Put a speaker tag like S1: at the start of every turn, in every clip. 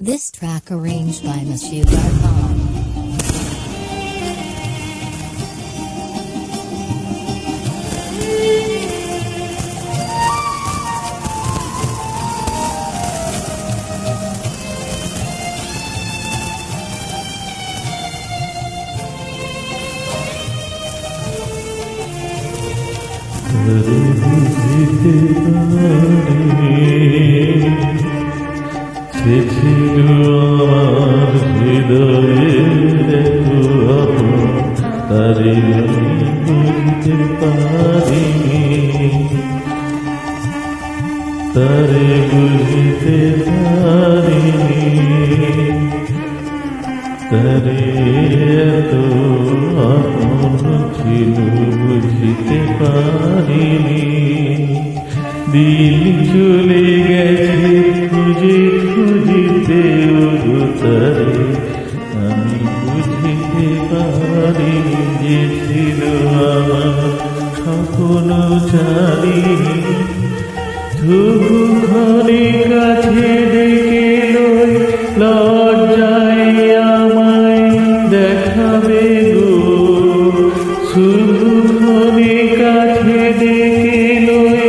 S1: This track arranged by Mashugar.
S2: আমার হৃদয়ের তারে বুঝতে পারিনি, তারে বুঝতে পারিনি, তারে এত আপন ছিল বুঝতে পারিনি। দিন চলে গেছে খুঁজে খুঁজিতে তারে আমি বুঝতে পারিনি যে ছিল আমার স্বপ্ন জানিনি। তবু ক্ষণে কাছে ডেকে লই লজ্জায় আমায় দেখাবে গো, শুধু ক্ষণে কাছে ডেকে লই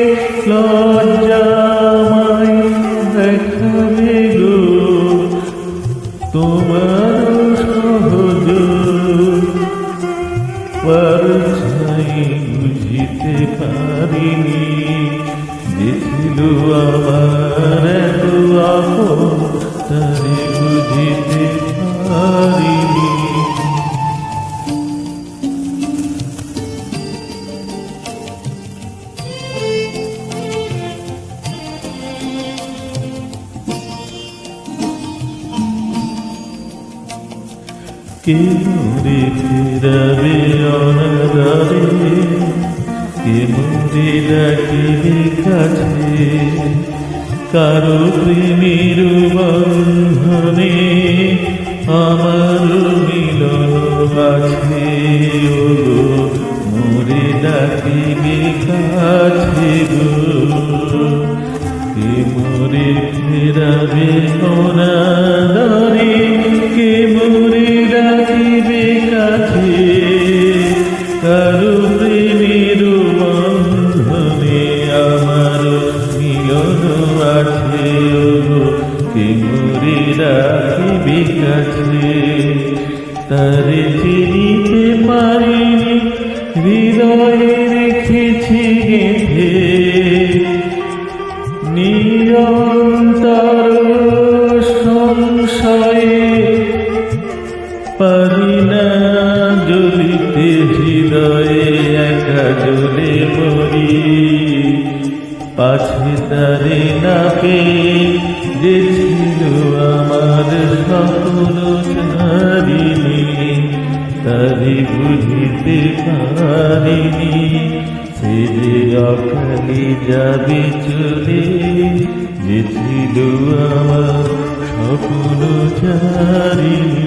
S2: লজ্জা আমায় দেখাবে গো। তোমার সহজ পরছাই বুঝিতে পারিনি যে ছিল আমার এত আপন তারে বুঝিতে পারিনি। কে মোরে ফেরাবে অনাদারে, কে মোরে ডাকিবে কাছে, কারো প্রেমের বন্ধনে আমার মিলন আছে। ও মোরে ডাকিবে কাছে গো, কে মোরে ফেরাবে অনাদারে, কে মোরে ডাকিবে কাছে, কারো প্রেমের বন্ধনে আমার মিলন আছে। কে মোরে ডাকিবে কাছে, তারে চিনিতে পারিনি হৃদয়ে রেখেছি গেঁথে, নিরন্তর সংশয়ে পারি না জ্বলিতে হৃদয়ে একা জ্বলে মরি। পাছে তারে না পেয়ে যে ছিল আমার স্বপ্ন ছাড়িনি, তারে বুঝিতে পারিনি সে যে অকালে যাবে চলে, যে ছিল আমার স্বপ্ন ছাড়িনি।